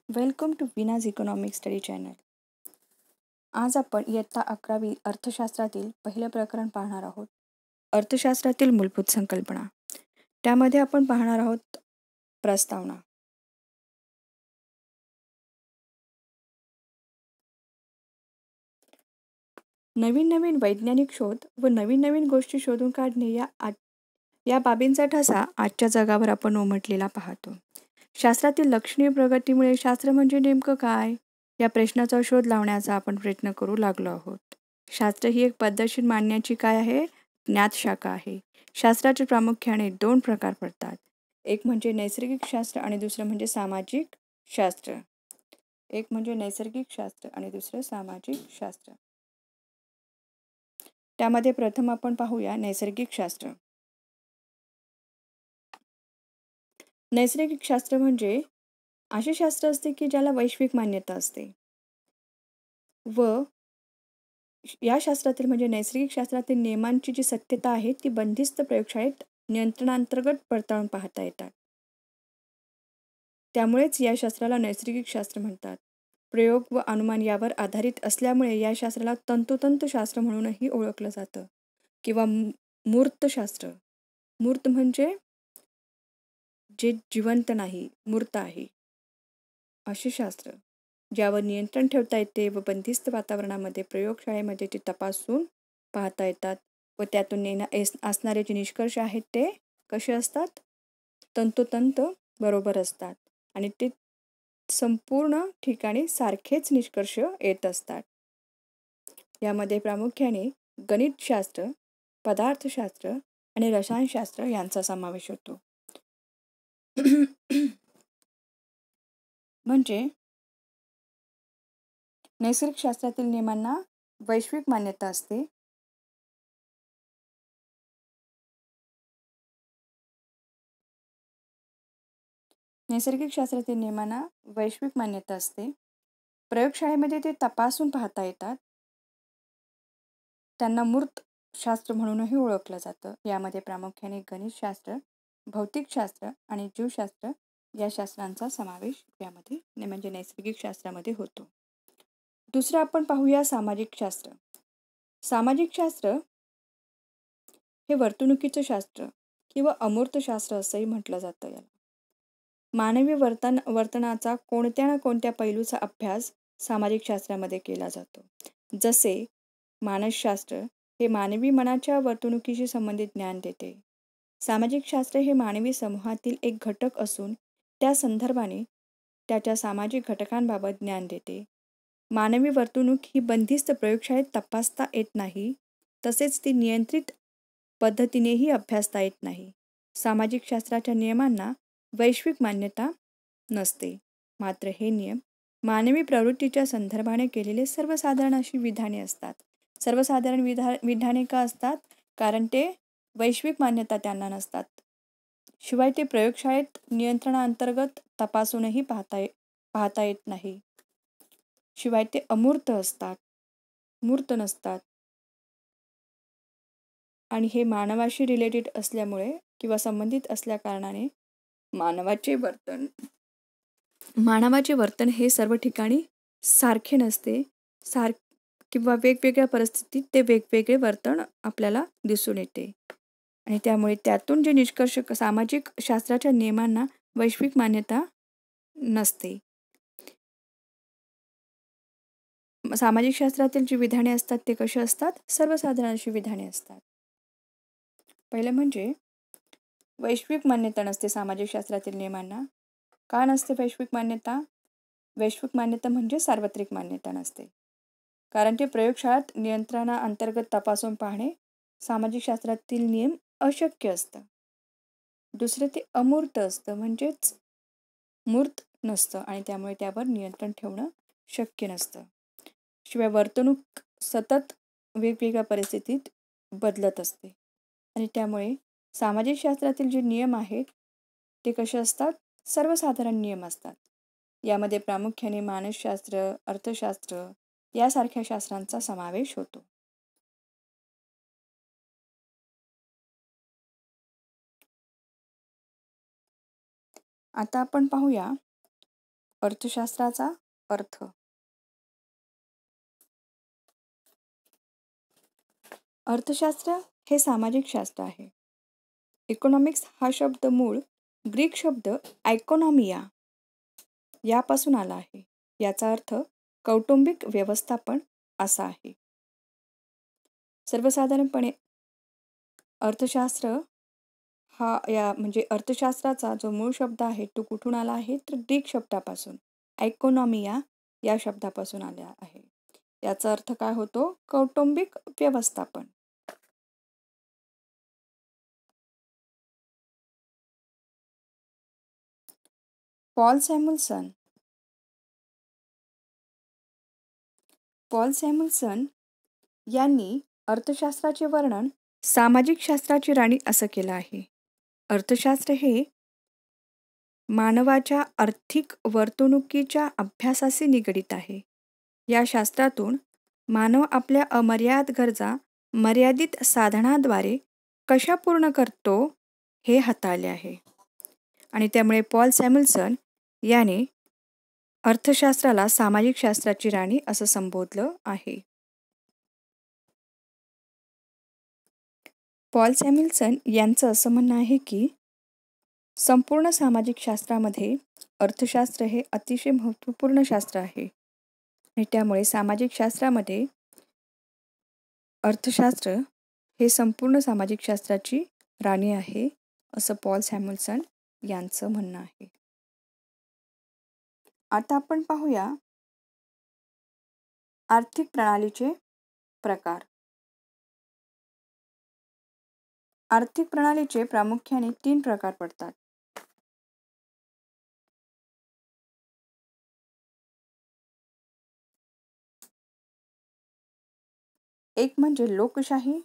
Welcome to विनाज economic study channel. आज आपण इयत्ता 11वी अर्थशास्त्रातील पहिलं प्रकरण पाहणार आहोत. अर्थशास्त्रातील मूलभूत संकल्पना. त्यामध्ये आपण पाहणार आहोत प्रस्तावना. नवीन नवीन वैज्ञानिक शोध व नवीन नवीन गोष्टी शोधून काढणे या बाबींचा ठसा आजच्या जगावर आपण उमटलेला पाहतो. शास्त्रातील लक्षणीय प्रगतीमुळे शास्त्र म्हणजे नेमकं काय या प्रश्नाचा शोध लावण्याचा आपण प्रयत्न करू लागलो आहोत. शास्त्र ही एक पद्धतशीर मांडण्याची काय आहे, ज्ञात शाखा आहे. शास्त्राचे प्रामुख्याने 2 प्रकार पडतात. एक म्हणजे नैसर्गिक शास्त्र आणि दुसरं म्हणजे सामाजिक शास्त्र. एक म्हणजे नैसर्गिक शास्त्र आणि दुसरं सामाजिक शास्त्र. त्यामध्ये प्रथम आपण पाहूया नैसर्गिक शास्त्र. नैसर्गिक शास्त्र म्हणजे असे शास्त्र असते की ज्याला वैश्विक मान्यता असते व या शास्त्रातील म्हणजे नैसर्गिक शास्त्रातील नियमांची जी सत्यता आहे ती बंदिस्त प्रयोगशाळेत नियंत्रणांतर्गत पडताळून पाहता येतात. त्यामुळेच या शास्त्राला नैसर्गिक शास्त्र म्हणतात. प्रयोग व अनुमान यावर आधारित असल्यामुळे या शास्त्राला तंतोतंत शास्त्र म्हणूनही ओळखलं जातं किंवा मूर्तशास्त्र. मूर्त म्हणजे जे जिवंत नाही, मूर्त आहे असे शास्त्र, ज्यावर नियंत्रण ठेवता येते व बंदिस्त वातावरणामध्ये प्रयोगशाळेमध्ये ते तपासून पाहता येतात व त्यातून असणारे जे निष्कर्ष आहेत ते कसे असतात, तंतोतंत बरोबर असतात आणि ते संपूर्ण ठिकाणी सारखेच निष्कर्ष येत असतात. यामध्ये प्रामुख्याने गणितशास्त्र, पदार्थशास्त्र आणि रसायनशास्त्र यांचा समावेश होतो. म्हणजे नैसर्गिक शास्त्रातील नियमांना वैश्विक मान्यता असते. नैसर्गिक शास्त्रातील नियमांना वैश्विक मान्यता असते. प्रयोगशाळेमध्ये ते तपासून पाहता येतात. त्यांना मूर्त शास्त्र म्हणूनही ओळखलं जातं. यामध्ये प्रामुख्याने गणितशास्त्र, भौतिकशास्त्र आणि जीवशास्त्र या शास्त्रांचा समावेश यामध्ये म्हणजे नैसर्गिक शास्त्रामध्ये होतो. दुसरं आपण पाहूया सामाजिक शास्त्र. सामाजिक शास्त्र हे वर्तणुकीचं शास्त्र किंवा अमूर्त शास्त्र असंही म्हटलं जातं. याला मानवी वर्तनाचा कोणत्या ना कोणत्या पैलूचा अभ्यास सामाजिक शास्त्रामध्ये केला जातो. जसे मानसशास्त्र हे मानवी मनाच्या वर्तणुकीशी संबंधित ज्ञान देते. सामाजिक शास्त्र हे मानवी समूहातील एक घटक असून त्या संदर्भाने त्याच्या सामाजिक घटकांबाबत ज्ञान देते. मानवी वर्तणूक ही बंदिस्त प्रयोगशाळेत तपासता येत नाही, तसेच ती नियंत्रित पद्धतीनेही अभ्यासता येत नाही. सामाजिक शास्त्राच्या नियमांना वैश्विक मान्यता नसते. मात्र हे नियम मानवी प्रवृत्तीच्या संदर्भाने केलेले सर्वसाधारण अशी विधाने असतात. सर्वसाधारण विधाने का असतात? कारण ते वैश्विक मान्यता त्यांना नसतात. शिवाय ते प्रयोगशाळेत नियंत्रणाअंतर्गत तपासूनही पाहता येत नाही. शिवाय ते अमूर्त असतात, मूर्त नसतात आणि हे मानवाशी रिलेटेड असल्यामुळे किंवा संबंधित असल्या कारणाने मानवाचे वर्तन हे सर्व ठिकाणी सारखे नसते. किंवा वेगवेगळ्या परिस्थितीत ते वेगवेगळे वर्तन आपल्याला दिसून येते आणि त्यामुळे त्यातून जे निष्कर्ष सामाजिक शास्त्राच्या नियमांना वैश्विक मान्यता नसते. सामाजिक शास्त्रातील जी विधाने असतात ते कशी असतात? सर्वसाधारण अशी विधाने असतात. पहिलं म्हणजे वैश्विक मान्यता नसते सामाजिक शास्त्रातील नियमांना. का नसते वैश्विक मान्यता? वैश्विक मान्यता म्हणजे सार्वत्रिक मान्यता नसते. कारण ते प्रयोगशाळेत नियंत्रणाअंतर्गत तपासून पाहणे सामाजिक शास्त्रातील नियम अशक्य असतं. दुसरे ते अमूर्त असतं, म्हणजेच मूर्त नसतं आणि त्यामुळे त्यावर नियंत्रण ठेवणं शक्य नसतं. शिवाय वर्तणूक सतत वेगवेगळ्या परिस्थितीत बदलत असते आणि त्यामुळे सामाजिक शास्त्रातील जे नियम आहेत ते कसे असतात? सर्वसाधारण नियम असतात. यामध्ये प्रामुख्याने मानसशास्त्र, अर्थशास्त्र यासारख्या शास्त्रांचा समावेश होतो. आता आपण पाहूया अर्थशास्त्राचा अर्थ. अर्थशास्त्र हे सामाजिक शास्त्र आहे. इकॉनॉमिक्स हा शब्द मूळ ग्रीक शब्द आयकॉनॉमिया यापासून आला आहे. याचा अर्थ कौटुंबिक व्यवस्थापन असा आहे. सर्वसाधारणपणे अर्थशास्त्र म्हणजे अर्थशास्त्राचा जो मूळ शब्द आहे तो कुठून आला आहे तर ग्रीक शब्दापासून आयकॉनॉमिया या शब्दापासून आला आहे. याचा अर्थ काय होतो? कौटुंबिक व्यवस्थापन. पॉल सॅम्युएल्सन यांनी अर्थशास्त्राचे वर्णन सामाजिक शास्त्राची राणी असं केलं आहे. अर्थशास्त्र हे मानवाच्या आर्थिक वर्तणुकीच्या अभ्यासाशी निगडित आहे. या शास्त्रातून मानव आपल्या अमर्याद गरजा मर्यादित साधनाद्वारे कशा पूर्ण करतो हे हाताळले आहे. आणि त्यामुळे पॉल सॅम्युएल्सन याने अर्थशास्त्राला सामाजिक शास्त्राची राणी असं संबोधलं आहे. पॉल सॅम्युएल्सन यांचं असं म्हणणं आहे की संपूर्ण सामाजिक शास्त्रामध्ये अर्थशास्त्र हे अतिशय महत्त्वपूर्ण शास्त्र आहे आणि त्यामुळे सामाजिक शास्त्रामध्ये अर्थशास्त्र हे संपूर्ण सामाजिक शास्त्राची राणी आहे असं पॉल सॅम्युएल्सन यांचं म्हणणं आहे. आता आपण पाहूया आर्थिक प्रणालीचे प्रकार. आर्थिक प्रणालीचे प्रामुख्याने 3 प्रकार पडतात. एक म्हणजे लोकशाही,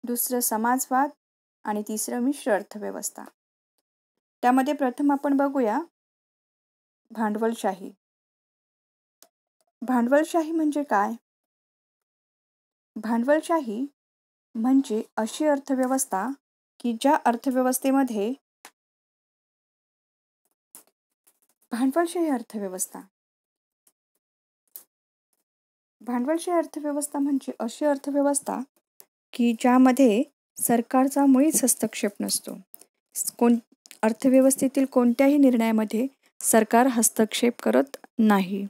दुसरं समाजवाद आणि तिसरं मिश्र अर्थव्यवस्था. त्यामध्ये प्रथम आपण बघूया भांडवलशाही. भांडवलशाही म्हणजे काय? भांडवलशाही म्हणजे अशी अर्थव्यवस्था की ज्या अर्थव्यवस्थेमध्ये भांडवलशाही अर्थव्यवस्था म्हणजे अशी अर्थव्यवस्था की ज्यामध्ये सरकारचा मुळीच हस्तक्षेप नसतो. अर्थव्यवस्थेतील कोणत्याही निर्णयामध्ये सरकार हस्तक्षेप करत नाही.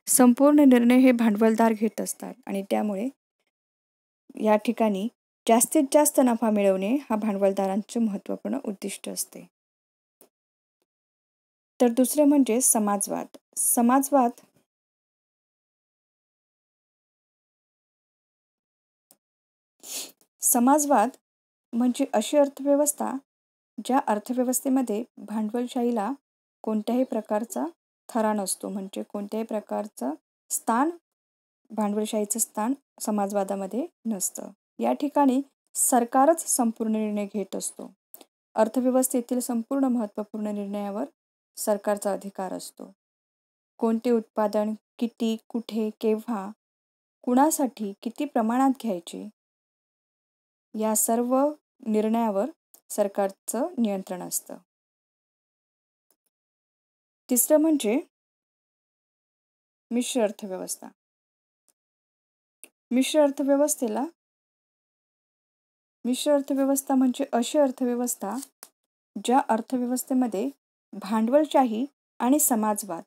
संपूर्ण निर्णय हे भांडवलदार घेत असतात आणि त्यामुळे या ठिकाणी जास्तीत जास्त नफा मिळवणे हा भांडवलदारांचे महत्त्वपूर्ण उद्दिष्ट असते. तर दुसरं म्हणजे समाजवाद. समाजवाद म्हणजे अशी अर्थव्यवस्था ज्या अर्थव्यवस्थेमध्ये भांडवलशाहीला कोणत्याही प्रकारचा थरा नसतो, म्हणजे कोणत्याही प्रकारचं भांडवलशाहीचं स्थान समाजवादामध्ये नसतं. या ठिकाणी सरकारच संपूर्ण निर्णय घेत असतो. अर्थव्यवस्थेतील संपूर्ण महत्त्वपूर्ण निर्णयावर सरकारचा अधिकार असतो. कोणते उत्पादन किती, कुठे, केव्हा, कुणासाठी, किती प्रमाणात घ्यायचे या सर्व निर्णयावर सरकारचं नियंत्रण असतं. तिसरं म्हणजे मिश्र अर्थव्यवस्था. मिश्र अर्थव्यवस्था म्हणजे अशी अर्थव्यवस्था ज्या अर्थव्यवस्थेमध्ये भांडवलशाही आणि समाजवाद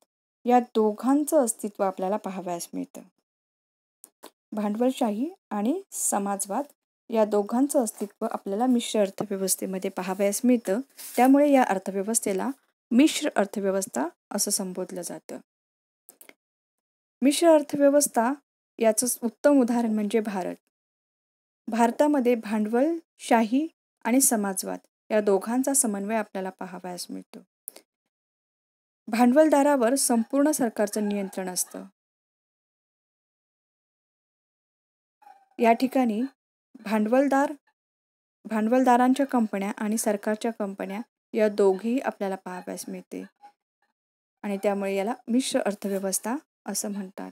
या दोघांचं अस्तित्व आपल्याला पाहावयास मिळतं. भांडवलशाही आणि समाजवाद या दोघांचं अस्तित्व आपल्याला मिश्र अर्थव्यवस्थेमध्ये पाहावयास मिळतं. त्यामुळे या अर्थव्यवस्थेला मिश्र अर्थव्यवस्था असं संबोधलं जातं. मिश्र अर्थव्यवस्था याचं उत्तम उदाहरण म्हणजे भारत. भारतामध्ये भांडवलशाही आणि समाजवाद या दोघांचा समन्वय आपल्याला पाहावयास मिळतो. भांडवलदारावर संपूर्ण सरकारचं नियंत्रण असतं. या ठिकाणी भांडवलदारांच्या कंपन्या आणि सरकारच्या कंपन्या या दोघेही आपल्याला पाहावयास मिळते आणि त्यामुळे याला मिश्र अर्थव्यवस्था असं म्हणतात.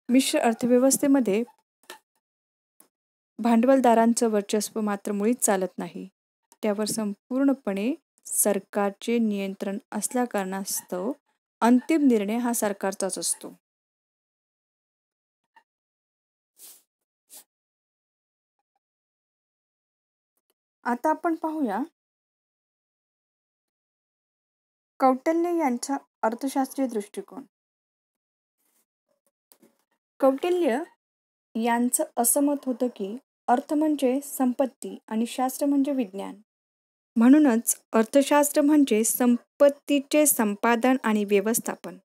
मिश्र अर्थव्यवस्थेमध्ये भांडवलदारांचं वर्चस्व मात्र मुळीच चालत नाही. त्यावर संपूर्णपणे सरकारचे नियंत्रण असल्याकारणास्तव अंतिम निर्णय हा सरकारचाच असतो. आता आपण पाहूया कौटिल्य यांचा अर्थशास्त्रीय दृष्टिकोन. कौटिल्य यांचं असं मत होतं की अर्थ म्हणजे संपत्ती आणि शास्त्र म्हणजे विज्ञान. म्हणूनच अर्थशास्त्र म्हणजे संपत्तीचे संपादन आणि व्यवस्थापन.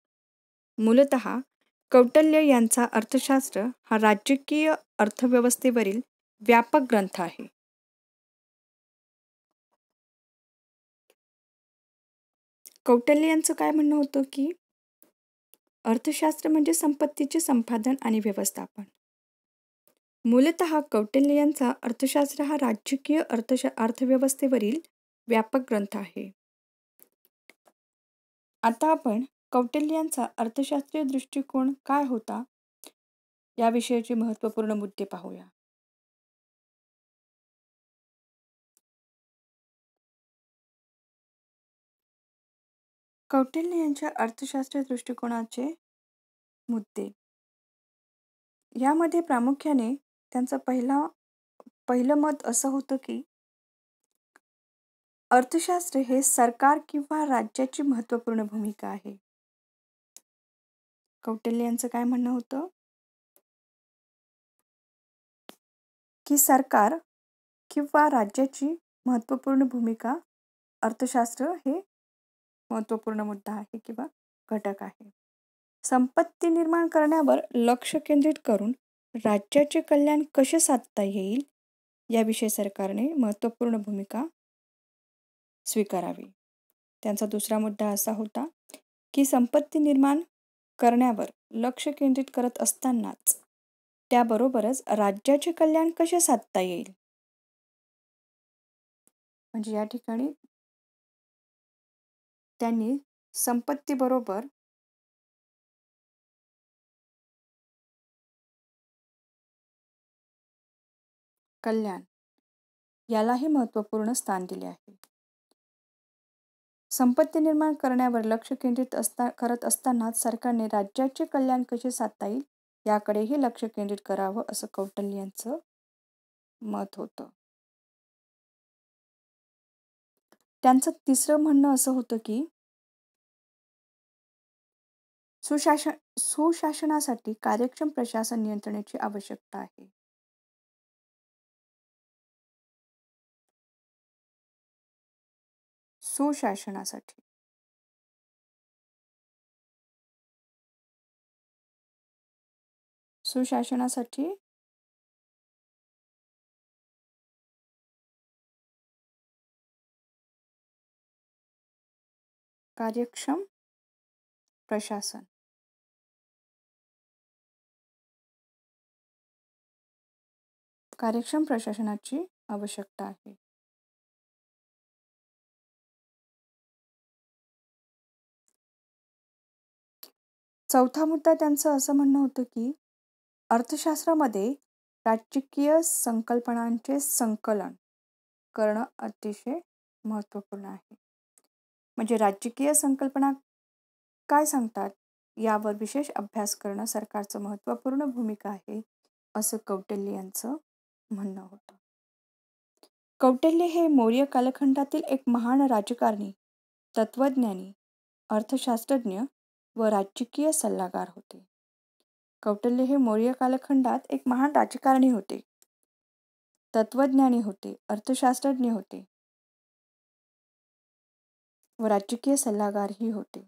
मूलतः कौटिल्य यांचा अर्थशास्त्र हा राजकीय अर्थव्यवस्थेवरील व्यापक ग्रंथ आहे. कौटिल्य यांचं काय म्हणणं होतं की अर्थशास्त्र म्हणजे संपत्तीचे संपादन आणि व्यवस्थापन. मूलतः कौटिल्य यांचा अर्थशास्त्र हा राजकीय अर्थव्यवस्थेवरील व्यापक ग्रंथ आहे. आता आपण कौटिल्य यांचा अर्थशास्त्रीय दृष्टिकोन काय होता याविषयीचे महत्त्वपूर्ण मुद्दे पाहूया. कौटिल्य यांच्या अर्थशास्त्रीय दृष्टिकोनाचे मुद्दे. यामध्ये प्रामुख्याने त्यांचं पहिलं मत असं होतं की अर्थशास्त्र हे सरकार किंवा राज्याची महत्त्वपूर्ण भूमिका आहे. कौटिल्य यांचं काय म्हणणं होतं की सरकार किंवा राज्याची महत्त्वपूर्ण भूमिका अर्थशास्त्र हे महत्त्वपूर्ण मुद्दा आहे किंवा घटक आहे. संपत्ती निर्माण करण्यावर लक्ष केंद्रित करून राज्याचे कल्याण कसे साधता येईल याविषयी सरकारने महत्त्वपूर्ण भूमिका स्वीकारावी. त्यांचा दुसरा मुद्दा असा होता की संपत्ती निर्माण करण्यावर लक्ष केंद्रित करत असतानाच त्याबरोबरच राज्याचे कल्याण कसे साधता येईल. म्हणजे या ठिकाणी त्यांनी संपत्तीबरोबर कल्याण यालाही महत्त्वपूर्ण स्थान दिले आहे. संपत्ती निर्माण करण्यावर लक्ष केंद्रित करत असतानाच सरकारने राज्याचे कल्याण कसे साधता येईल याकडेही लक्ष केंद्रित करावं असं कौटिल्य यांचं मत होतं. त्यांचं तिसरं म्हणणं असं होतं की सुशासनासाठी कार्यक्षम प्रशासन नियंत्रणाची आवश्यकता आहे. सुशासनासाठी कार्यक्षम प्रशासन. कार्यक्षम प्रशासनाची आवश्यकता आहे. चौथा मुद्दा त्यांचं असं म्हणणं होतं की अर्थशास्त्रामध्ये राजकीय संकल्पनांचे संकलन करणं अतिशय महत्त्वपूर्ण आहे. म्हणजे राजकीय संकल्पना काय सांगतात यावर विशेष अभ्यास करणं सरकारचं महत्त्वपूर्ण भूमिका आहे असं कौटिल्य यांचं म्हणणं होतं. कौटिल्य हे मौर्य कालखंडातील एक महान राजकारणी, तत्वज्ञानी, अर्थशास्त्रज्ञ व राजकीय सल्लागार होते. कौटिल्य हे मौर्य कालखंडात एक महान राजकारणी होते, तत्वज्ञानी होते, अर्थशास्त्रज्ञ होते व राजकीय सल्लागारही होते.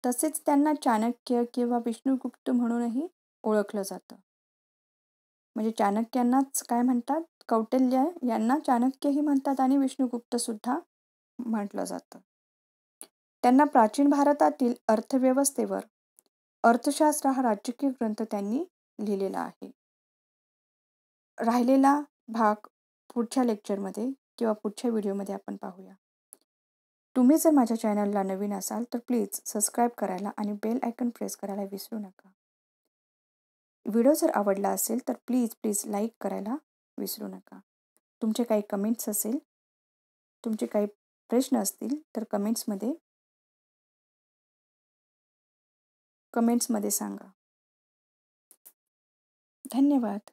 तसेच त्यांना चाणक्य किंवा विष्णुगुप्त म्हणूनही ओळखलं जातं. म्हणजे चाणक्यांनाच काय म्हणतात, कौटिल्य यांना चाणक्यही म्हणतात आणि विष्णुगुप्त सुद्धा म्हटलं जातं. त्यांना प्राचीन भारतातील अर्थव्यवस्थेवर अर्थशास्त्र हा राजकीय ग्रंथ त्यांनी लिहिलेला आहे. राहिलेला भाग पुढच्या लेक्चरमध्ये किंवा पुढच्या व्हिडिओमध्ये आपण पाहूया. तुम्ही जर माझ्या चॅनलला नवीन असाल तर प्लीज सबस्क्राईब करायला आणि बेल आयकॉन प्रेस करायला विसरू नका. व्हिडिओ जर आवडला असेल तर प्लीज लाईक करायला विसरू नका. तुमचे काही कमेंट्स असेल तुमचे काही प्रश्न असतील तर कमेंट्समध्ये सांगा. धन्यवाद.